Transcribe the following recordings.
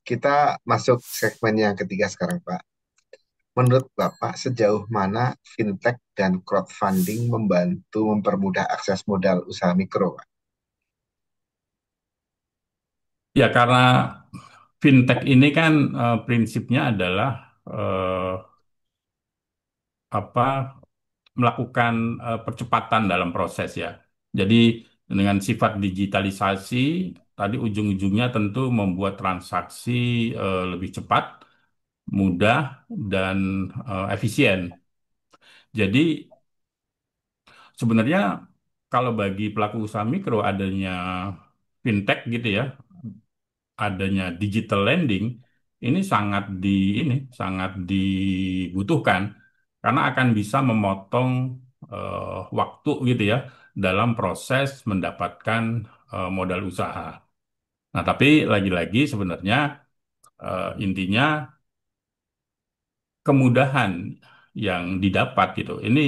Kita masuk segmen yang ketiga sekarang, Pak. Menurut Bapak, sejauh mana fintech dan crowdfunding membantu mempermudah akses modal usaha mikro, Pak? Ya, karena fintech ini kan prinsipnya adalah eh, apa melakukan percepatan dalam proses ya. Jadi dengan sifat digitalisasi tadi ujung-ujungnya tentu membuat transaksi lebih cepat, mudah dan efisien. Jadi sebenarnya kalau bagi pelaku usaha mikro adanya fintech gitu ya, adanya digital lending ini ini sangat dibutuhkan karena akan bisa memotong waktu gitu ya dalam proses mendapatkan modal usaha. Nah, tapi lagi-lagi sebenarnya intinya kemudahan yang didapat gitu ini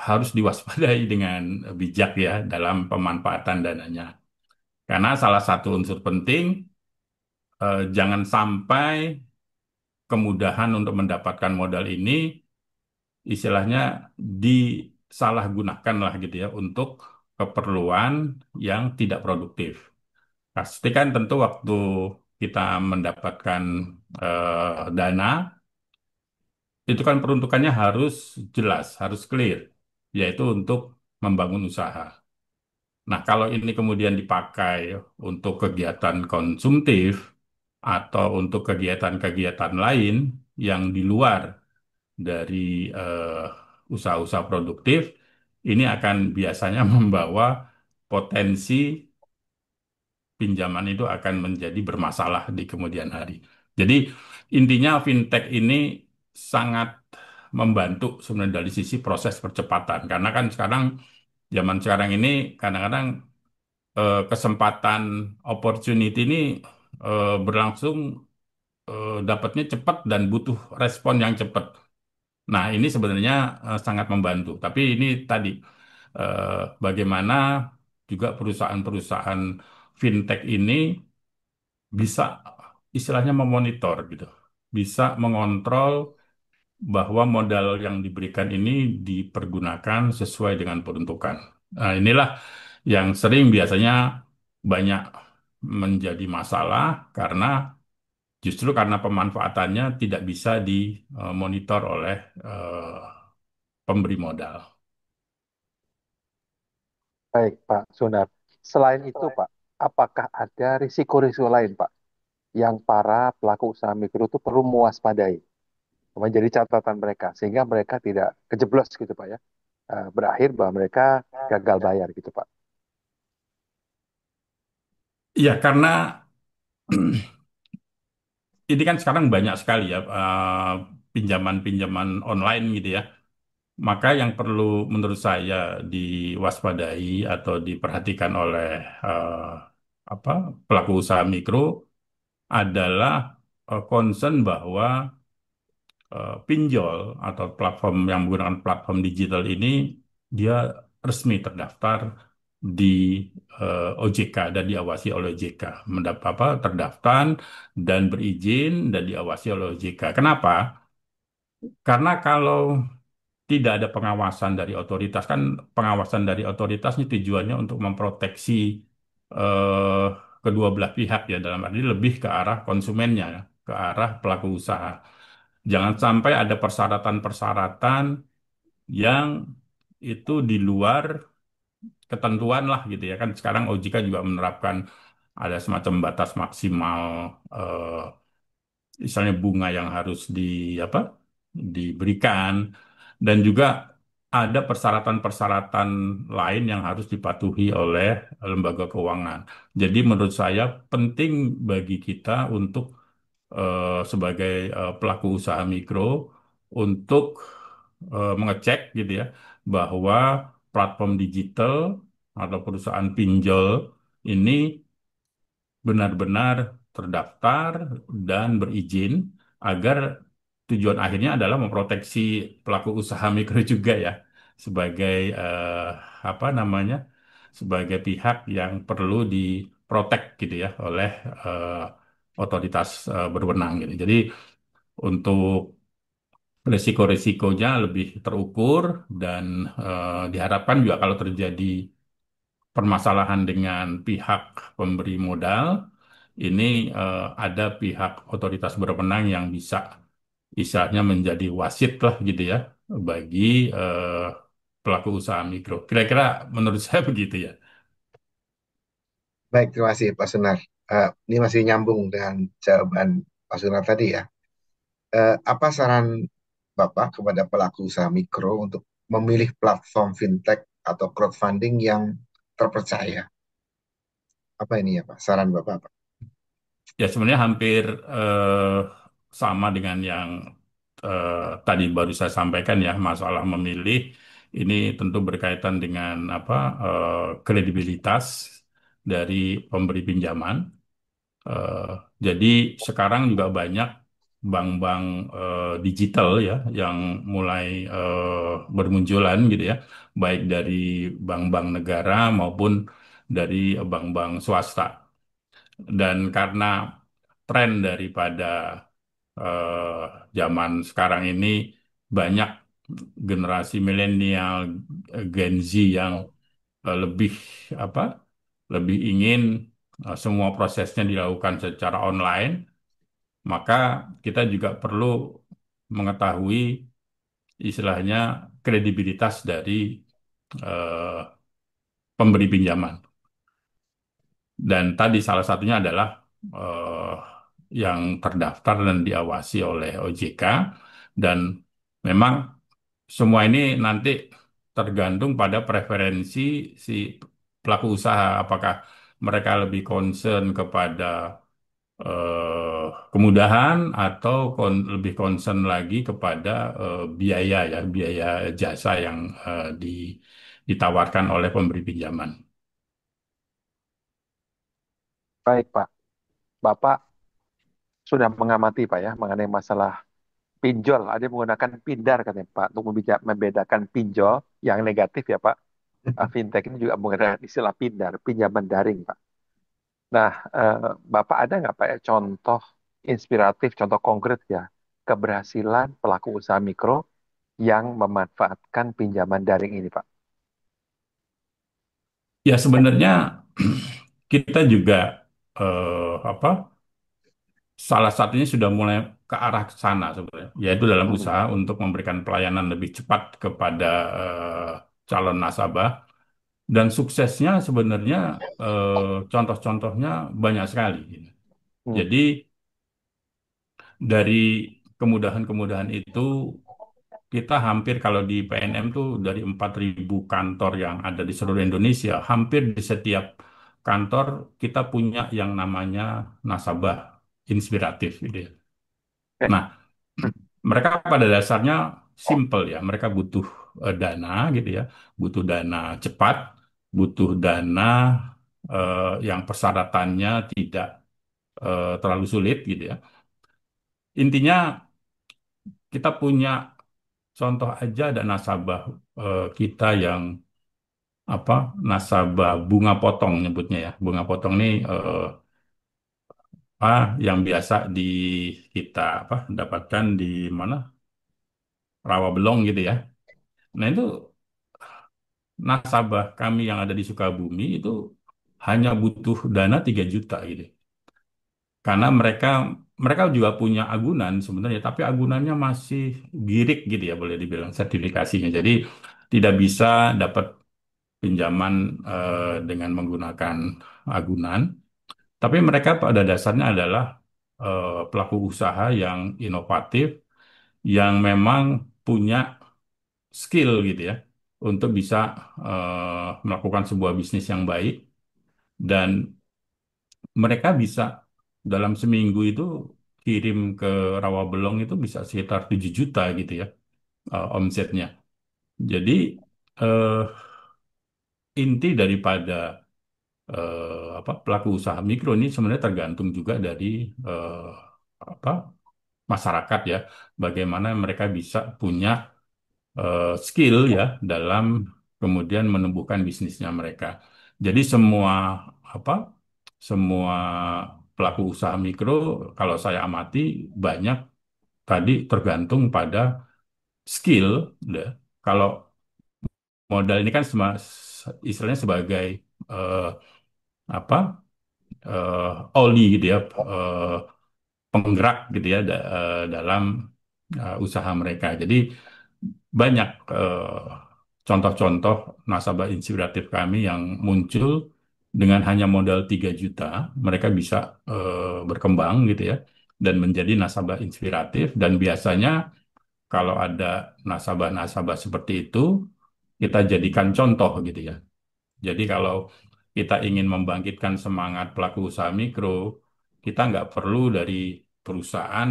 harus diwaspadai dengan bijak ya dalam pemanfaatan dananya. Karena salah satu unsur penting jangan sampai kemudahan untuk mendapatkan modal ini istilahnya disalahgunakan lah gitu ya untuk keperluan yang tidak produktif. Pasti kan tentu waktu kita mendapatkan dana itu kan peruntukannya harus jelas, harus clear, yaitu untuk membangun usaha. Nah, kalau ini kemudian dipakai untuk kegiatan konsumtif atau untuk kegiatan-kegiatan lain yang di luar dari usaha-usaha produktif, ini akan biasanya membawa potensi pinjaman itu akan menjadi bermasalah di kemudian hari. Jadi intinya fintech ini sangat membantu sebenarnya dari sisi proses percepatan. Karena kan sekarang zaman sekarang ini kadang-kadang kesempatan opportunity ini berlangsung dapatnya cepat dan butuh respon yang cepat. Nah, ini sebenarnya sangat membantu. Tapi ini tadi eh, bagaimana juga perusahaan-perusahaan fintech ini bisa istilahnya memonitor gitu, bisa mengontrol bahwa modal yang diberikan ini dipergunakan sesuai dengan peruntukan. Nah, inilah yang sering biasanya banyak menjadi masalah karena justru karena pemanfaatannya tidak bisa dimonitor oleh eh, pemberi modal. Baik, Pak Sunar. Selain itu, Pak, apakah ada risiko-risiko lain, Pak, yang para pelaku usaha mikro itu perlu mewaspadai, menjadi catatan mereka, sehingga mereka tidak kejeblos gitu, Pak ya, berakhir bahwa mereka gagal bayar gitu, Pak. Iya, karena ini kan sekarang banyak sekali ya pinjaman-pinjaman online gitu ya. Maka yang perlu menurut saya diwaspadai atau diperhatikan oleh eh, apa pelaku usaha mikro adalah concern bahwa pinjol atau platform yang menggunakan platform digital ini dia resmi terdaftar di OJK dan diawasi oleh OJK. Terdaftar dan berizin dan diawasi oleh OJK. Kenapa? Karena kalau tidak ada pengawasan dari otoritas, kan pengawasan dari otoritas ini tujuannya untuk memproteksi eh, kedua belah pihak ya, dalam arti lebih ke arah konsumennya, ya, ke arah pelaku usaha. Jangan sampai ada persyaratan-persyaratan yang itu di luar ketentuan lah gitu ya, kan sekarang OJK juga menerapkan ada semacam batas maksimal eh, misalnya bunga yang harus apa diberikan dan juga ada persyaratan-persyaratan lain yang harus dipatuhi oleh lembaga keuangan. Jadi menurut saya penting bagi kita untuk sebagai pelaku usaha mikro untuk mengecek gitu ya bahwa platform digital atau perusahaan pinjol ini benar-benar terdaftar dan berizin agar tujuan akhirnya adalah memproteksi pelaku usaha mikro juga ya sebagai apa namanya sebagai pihak yang perlu diprotek gitu ya oleh eh, otoritas berwenang gitu. Jadi untuk risiko-risikonya lebih terukur dan diharapkan juga kalau terjadi permasalahan dengan pihak pemberi modal, ini ada pihak otoritas berwenang yang bisa istilahnya menjadi wasit lah gitu ya bagi pelaku usaha mikro. Kira-kira menurut saya begitu ya. Baik, terima kasih Pak Sunar. Ini masih nyambung dengan jawaban Pak Sunar tadi ya. Apa saran Bapak kepada pelaku usaha mikro untuk memilih platform fintech atau crowdfunding yang terpercaya? Apa ini ya Pak? Saran Bapak apa? Ya sebenarnya hampir sama dengan yang eh, tadi baru saya sampaikan ya, masalah memilih ini tentu berkaitan dengan apa kredibilitas dari pemberi pinjaman. Eh, jadi sekarang juga banyak bank-bank digital ya yang mulai bermunculan gitu ya, baik dari bank-bank negara maupun dari bank-bank swasta. Dan karena tren daripada eh, zaman sekarang ini banyak generasi milenial, Gen Z yang lebih apa, lebih ingin semua prosesnya dilakukan secara online, maka kita juga perlu mengetahui istilahnya kredibilitas dari eh, pemberi pinjaman. Dan tadi salah satunya adalah eh, yang terdaftar dan diawasi oleh OJK. Dan memang semua ini nanti tergantung pada preferensi si pelaku usaha. Apakah mereka lebih concern kepada kemudahan atau lebih concern lagi kepada biaya ya, biaya jasa yang ditawarkan oleh pemberi pinjaman. Baik, Pak. Bapak sudah mengamati, Pak ya, mengenai masalah pinjol. Ada yang menggunakan pindar, katanya, Pak, untuk membedakan pinjol yang negatif ya, Pak. Fintech ini juga menggunakan istilah pindar, pinjaman daring, Pak. Nah, Bapak ada nggak, Pak, ya, contoh inspiratif, contoh konkret ya, keberhasilan pelaku usaha mikro yang memanfaatkan pinjaman daring ini, Pak? Ya sebenarnya kita juga apa salah satunya sudah mulai ke arah sana sebenarnya, yaitu dalam Mhm. usaha untuk memberikan pelayanan lebih cepat kepada calon nasabah dan suksesnya sebenarnya contoh-contohnya banyak sekali. Hmm. Jadi dari kemudahan-kemudahan itu kita hampir kalau di PNM tuh dari 4.000 kantor yang ada di seluruh Indonesia, hampir di setiap kantor kita punya yang namanya nasabah inspiratif gitu ya. Eh, Nah, mereka pada dasarnya simple ya, mereka butuh dana gitu ya, butuh dana cepat, butuh dana yang persyaratannya tidak terlalu sulit gitu ya. Intinya kita punya contoh aja ada nasabah kita yang apa nasabah bunga potong nyebutnya ya. Bunga potong ini yang biasa di kita apa dapatkan di mana Rawabelong gitu ya. Nah itu nasabah kami yang ada di Sukabumi itu hanya butuh dana 3 juta gitu. Karena mereka mereka juga punya agunan sebenarnya, tapi agunannya masih girik gitu ya boleh dibilang sertifikasinya. Jadi tidak bisa dapat pinjaman dengan menggunakan agunan. Tapi mereka pada dasarnya adalah pelaku usaha yang inovatif, yang memang punya skill gitu ya, untuk bisa melakukan sebuah bisnis yang baik. Dan mereka bisa dalam seminggu itu kirim ke Rawabelong itu bisa sekitar 7 juta gitu ya omsetnya. Jadi eh, inti daripada apa pelaku usaha mikro ini sebenarnya tergantung juga dari eh, apa masyarakat ya, bagaimana mereka bisa punya skill ya dalam kemudian menumbuhkan bisnisnya mereka. Jadi semua apa semua pelaku usaha mikro, kalau saya amati banyak tadi tergantung pada skill, ya. Kalau modal ini kan istilahnya sebagai eh, apa oli gitu ya, eh, penggerak gitu ya dalam usaha mereka. Jadi banyak contoh-contoh nasabah inspiratif kami yang muncul dengan hanya modal 3 juta, mereka bisa berkembang gitu ya dan menjadi nasabah inspiratif. Dan biasanya kalau ada nasabah-nasabah seperti itu, kita jadikan contoh gitu ya. Jadi kalau kita ingin membangkitkan semangat pelaku usaha mikro, kita nggak perlu dari perusahaan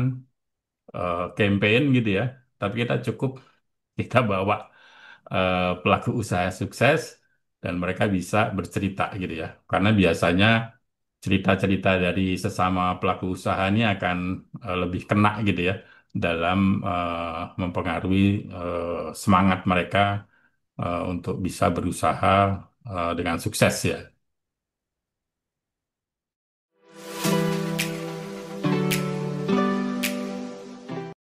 campaign gitu ya, tapi kita cukup kita bawa pelaku usaha sukses dan mereka bisa bercerita gitu ya. Karena biasanya cerita-cerita dari sesama pelaku usaha ini akan lebih kena gitu ya dalam mempengaruhi semangat mereka untuk bisa berusaha dengan sukses ya.